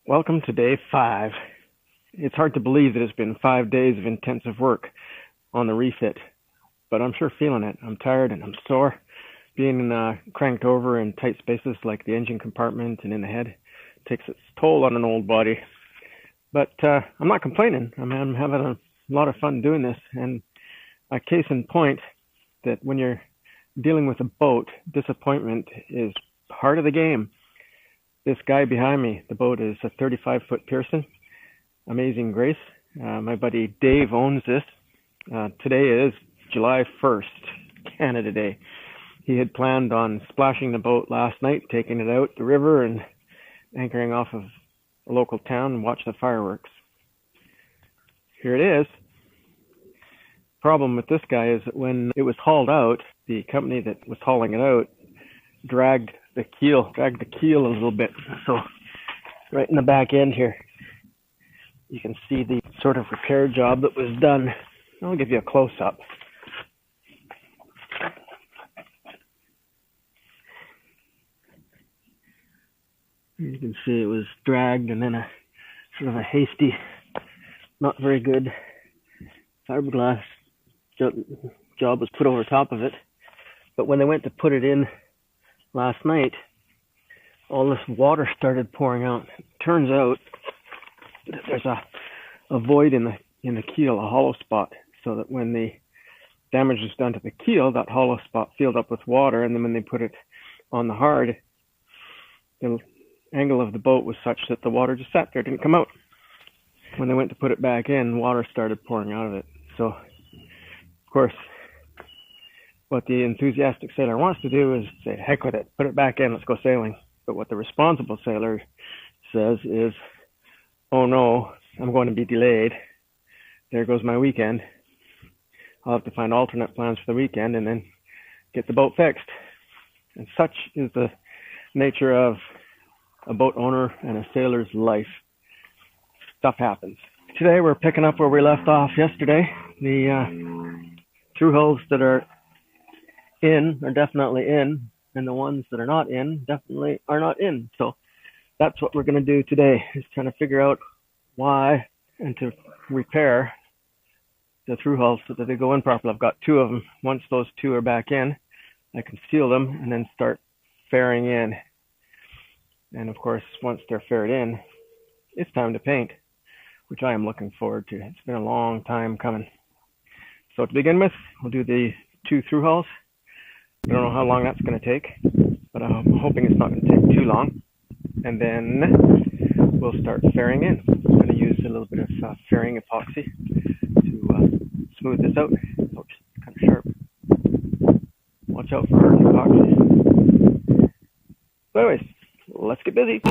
Welcome to day 5. It's hard to believe that it's been 5 days of intensive work on the refit, but I'm sure feeling it. I'm tired and I'm sore. Being cranked over in tight spaces like the engine compartment and in the head takes its toll on an old body. But I'm not complaining. I'm having a lot of fun doing this. And a case in point that when you're dealing with a boat, disappointment is part of the game. This guy behind me, the boat is a 35-foot Pearson, Amazing Grace. My buddy Dave owns this. Today is July 1st, Canada Day. He had planned on splashing the boat last night, taking it out the river and anchoring off of a local town and watch the fireworks. Here it is. Problem with this guy is that when it was hauled out, the company that was hauling it out dragged the keel a little bit. So right in the back end here, you can see the sort of repair job that was done. I'll give you a close-up. You can see it was dragged and then a sort of a hasty, not very good fiberglass job was put over top of it. But when they went to put it in last night, all this water started pouring out. It turns out that there's a void in the keel, a hollow spot, so that when the damage was done to the keel, that hollow spot filled up with water, and then when they put it on the hard, the angle of the boat was such that the water just sat there, didn't come out. When they went to put it back in, water started pouring out of it. So, of course, what the enthusiastic sailor wants to do is say, heck with it, put it back in, let's go sailing. But what the responsible sailor says is, oh no, I'm going to be delayed. There goes my weekend. I'll have to find alternate plans for the weekend and then get the boat fixed. And such is the nature of a boat owner and a sailor's life. Stuff happens. Today we're picking up where we left off yesterday. The through holes that are in are definitely in, and the ones that are not in definitely are not in. So that's what we're going to do today, is trying to figure out why and to repair the through holes so that they go in properly. I've got 2 of them. Once those 2 are back in, I can seal them and then start fairing in. And of course, once they're faired in, it's time to paint, which I am looking forward to. It's been a long time coming. So to begin with, we'll do the 2 through holes. I don't know how long that's going to take, but I'm hoping it's not going to take too long. And then we'll start fairing in. I'm going to use a little bit of fairing epoxy to smooth this out. Oops, kind of sharp. Watch out for epoxy. So anyways, let's get busy.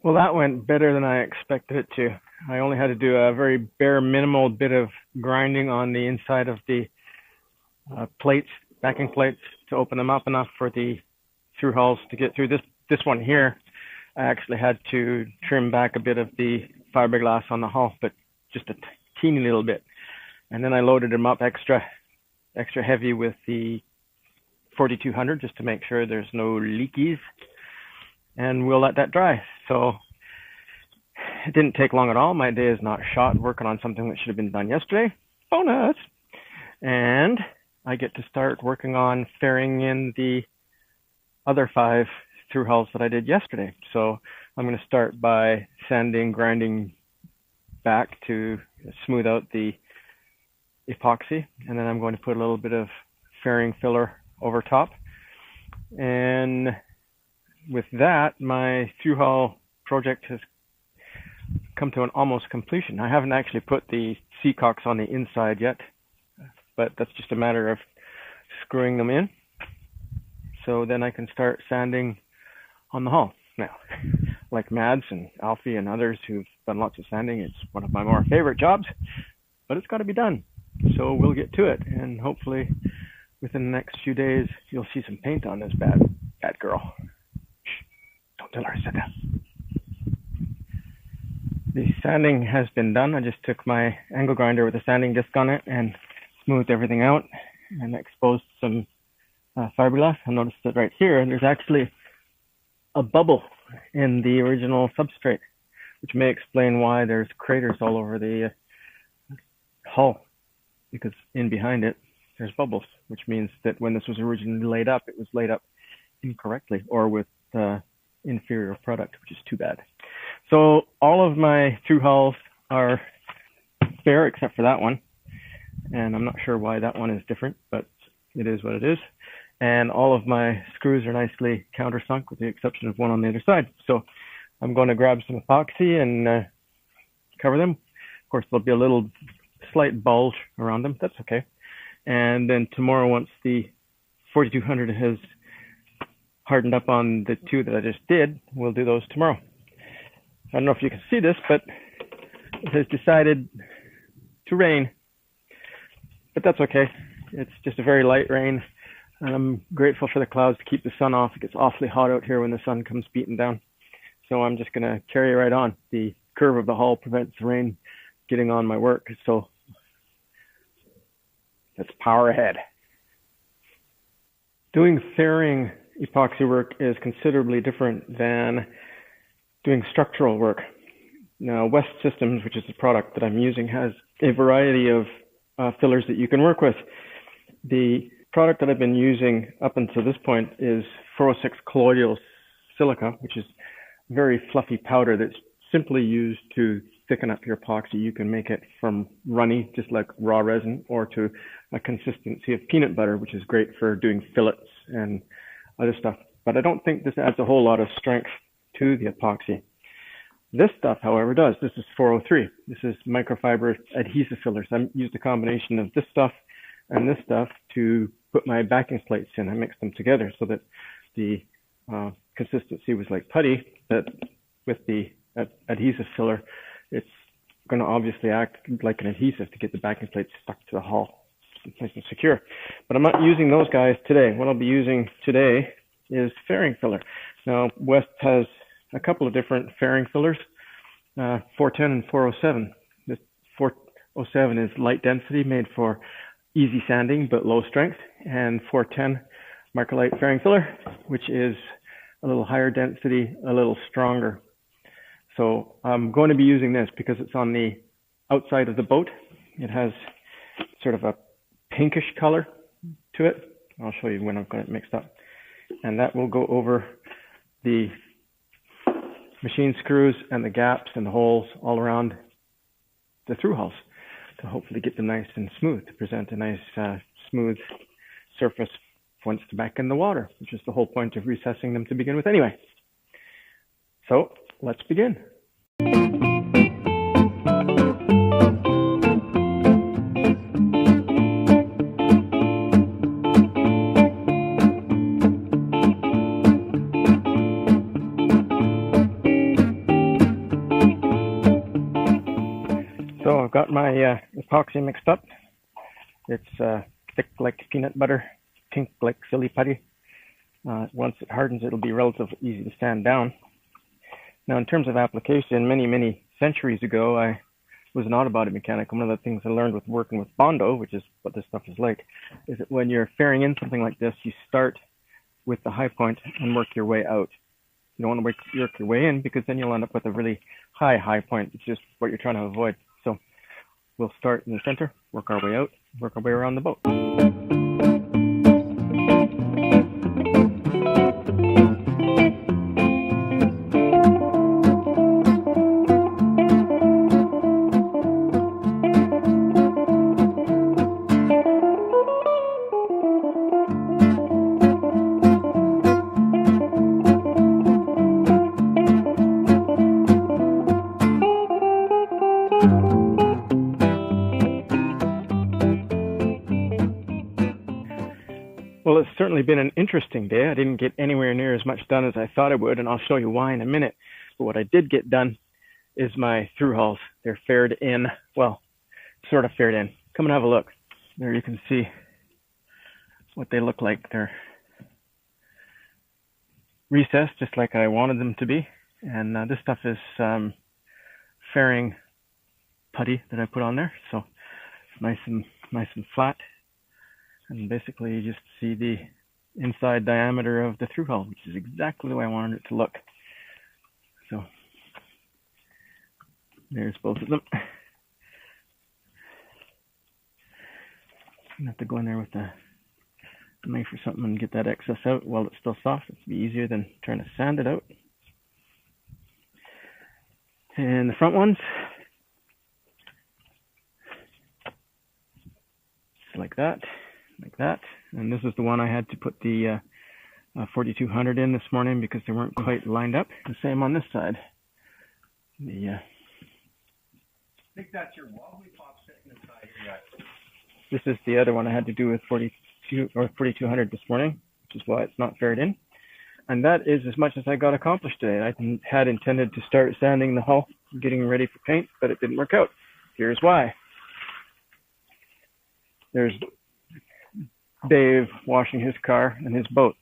Well, that went better than I expected it to. I only had to do a very bare minimal bit of grinding on the inside of the plates, backing plates, to open them up enough for the through hulls to get through. This one here, I actually had to trim back a bit of the fiberglass on the hull, but just a teeny little bit. And then I loaded them up extra heavy with the 4200 just to make sure there's no leakies. And we'll let that dry. So it didn't take long at all. My day is not shot working on something that should have been done yesterday. Bonus. And I get to start working on fairing in the other 5 through hulls that I did yesterday. So I'm going to start by sanding, grinding back to smooth out the epoxy, and then I'm going to put a little bit of fairing filler over top. And with that, my through hull project has come to an almost completion. I haven't actually put the seacocks on the inside yet, but that's just a matter of screwing them in. So then I can start sanding on the hull. Now, like Mads and Alfie and others who've done lots of sanding, it's one of my more favorite jobs, but it's got to be done. So we'll get to it, and hopefully within the next few days, you'll see some paint on this bad girl. Shh, don't tell her I said that. The sanding has been done. I just took my angle grinder with a sanding disc on it and smoothed everything out and exposed some fiberglass. I noticed that right here, and there's actually a bubble in the original substrate, which may explain why there's craters all over the hull, because in behind it there's bubbles, which means that when this was originally laid up, it was laid up incorrectly or with inferior product, which is too bad. So all of my through hulls are fair except for that one, and I'm not sure why that one is different, but it is what it is. And all of my screws are nicely countersunk with the exception of one on the other side. So I'm going to grab some epoxy and cover them. Of course, there'll be a little slight bulge around them. That's okay. And then tomorrow, once the 4200 has hardened up on the two that I just did, we'll do those tomorrow. I don't know if you can see this, but it has decided to rain. But that's okay. It's just a very light rain. And I'm grateful for the clouds to keep the sun off. It gets awfully hot out here when the sun comes beating down. So I'm just going to carry right on. The curve of the hull prevents the rain getting on my work. So let's power ahead. Doing fairing epoxy work is considerably different than doing structural work. Now, West Systems, which is the product that I'm using, has a variety of fillers that you can work with. The product that I've been using up until this point is 406 colloidal silica, which is very fluffy powder that's simply used to thicken up your epoxy. You can make it from runny, just like raw resin, or to a consistency of peanut butter, which is great for doing fillets and other stuff. But I don't think this adds a whole lot of strength to the epoxy. This stuff, however, does. This is 403. This is microfiber adhesive fillers. I used a combination of this stuff and this stuff to put my backing plates in. I mixed them together so that the consistency was like putty, but with the adhesive filler, it's going to obviously act like an adhesive to get the backing plates stuck to the hull, nice and secure. But I'm not using those guys today. What I'll be using today is fairing filler. Now, West has a couple of different fairing fillers, 410 and 407. This 407 is light density, made for easy sanding but low strength, and 410 microlight fairing filler, which is a little higher density, a little stronger. So I'm going to be using this because it's on the outside of the boat. It has sort of a pinkish color to it. I'll show you when I've got it mixed up. And that will go over the machine screws and the gaps and the holes all around the through hulls to hopefully get them nice and smooth, to present a nice smooth surface once they're back in the water, which is the whole point of recessing them to begin with anyway. So let's begin. So I've got my epoxy mixed up. It's thick like peanut butter, pink like silly putty. Once it hardens, it'll be relatively easy to sand down. Now, in terms of application, many centuries ago, I was an auto body mechanic. One of the things I learned with working with Bondo, which is what this stuff is like, is that when you're fairing in something like this, you start with the high point and work your way out. You don't want to work your way in, because then you'll end up with a really high point, which is what you're trying to avoid. So we'll start in the center, work our way out, work our way around the boat. Well, it's certainly been an interesting day. I didn't get anywhere near as much done as I thought I would, and I'll show you why in a minute. But what I did get done is my through hulls. They're faired in, well, sort of faired in. Come and have a look. There you can see what they look like. They're recessed just like I wanted them to be. And this stuff is fairing putty that I put on there. So it's nice and flat. And basically you just see the inside diameter of the through hull, which is exactly the way I wanted it to look. So there's both of them. I have to go in there with a knife or something and get that excess out while it's still soft. It'll be easier than trying to sand it out. And the front ones, just like that. Like that. And this is the one I had to put the 4200 in this morning because they weren't quite lined up. The same on this side. I think that's your wobbly pop sitting inside here. This is the other one I had to do with 4200 this morning, which is why it's not faired in. And that is as much as I got accomplished today. I had intended to start sanding the hull, getting ready for paint, but it didn't work out. Here's why. There's Dave washing his car and his boat.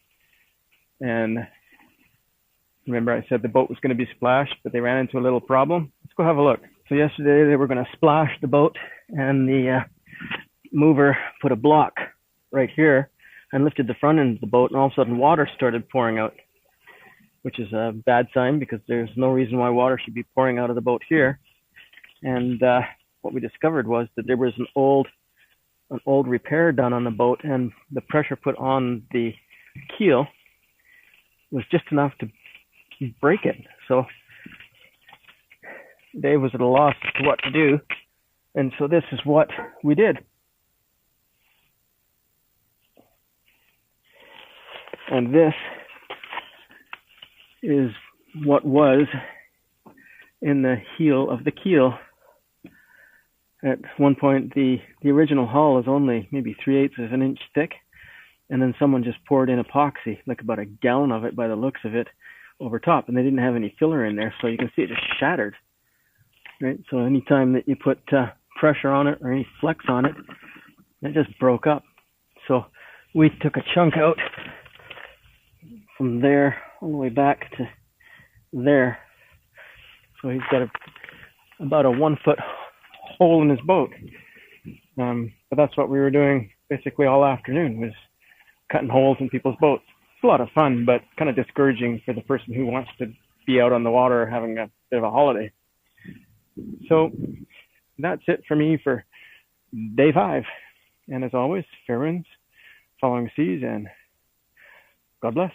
And remember I said the boat was going to be splashed, but they ran into a little problem. Let's go have a look. So yesterday they were going to splash the boat, and the mover put a block right here and lifted the front end of the boat, and all of a sudden water started pouring out, which is a bad sign because there's no reason why water should be pouring out of the boat here. And what we discovered was that there was an old repair done on the boat, and the pressure put on the keel was just enough to break it. So Dave was at a loss as to what to do, and so this is what we did. And this is what was in the heel of the keel. At one point, the original hull is only maybe 3/8 of an inch thick, and then someone just poured in epoxy, like about a gallon of it by the looks of it, over top, and they didn't have any filler in there, so you can see it just shattered. Right? So anytime that you put pressure on it or any flex on it, it just broke up. So we took a chunk out from there all the way back to there. So he's got about a 1 foot hole in his boat. But that's what we were doing basically all afternoon, was cutting holes in people's boats. It's a lot of fun, but kind of discouraging for the person who wants to be out on the water having a bit of a holiday. So that's it for me for day 5. And as always, fair winds, following seas, and God bless.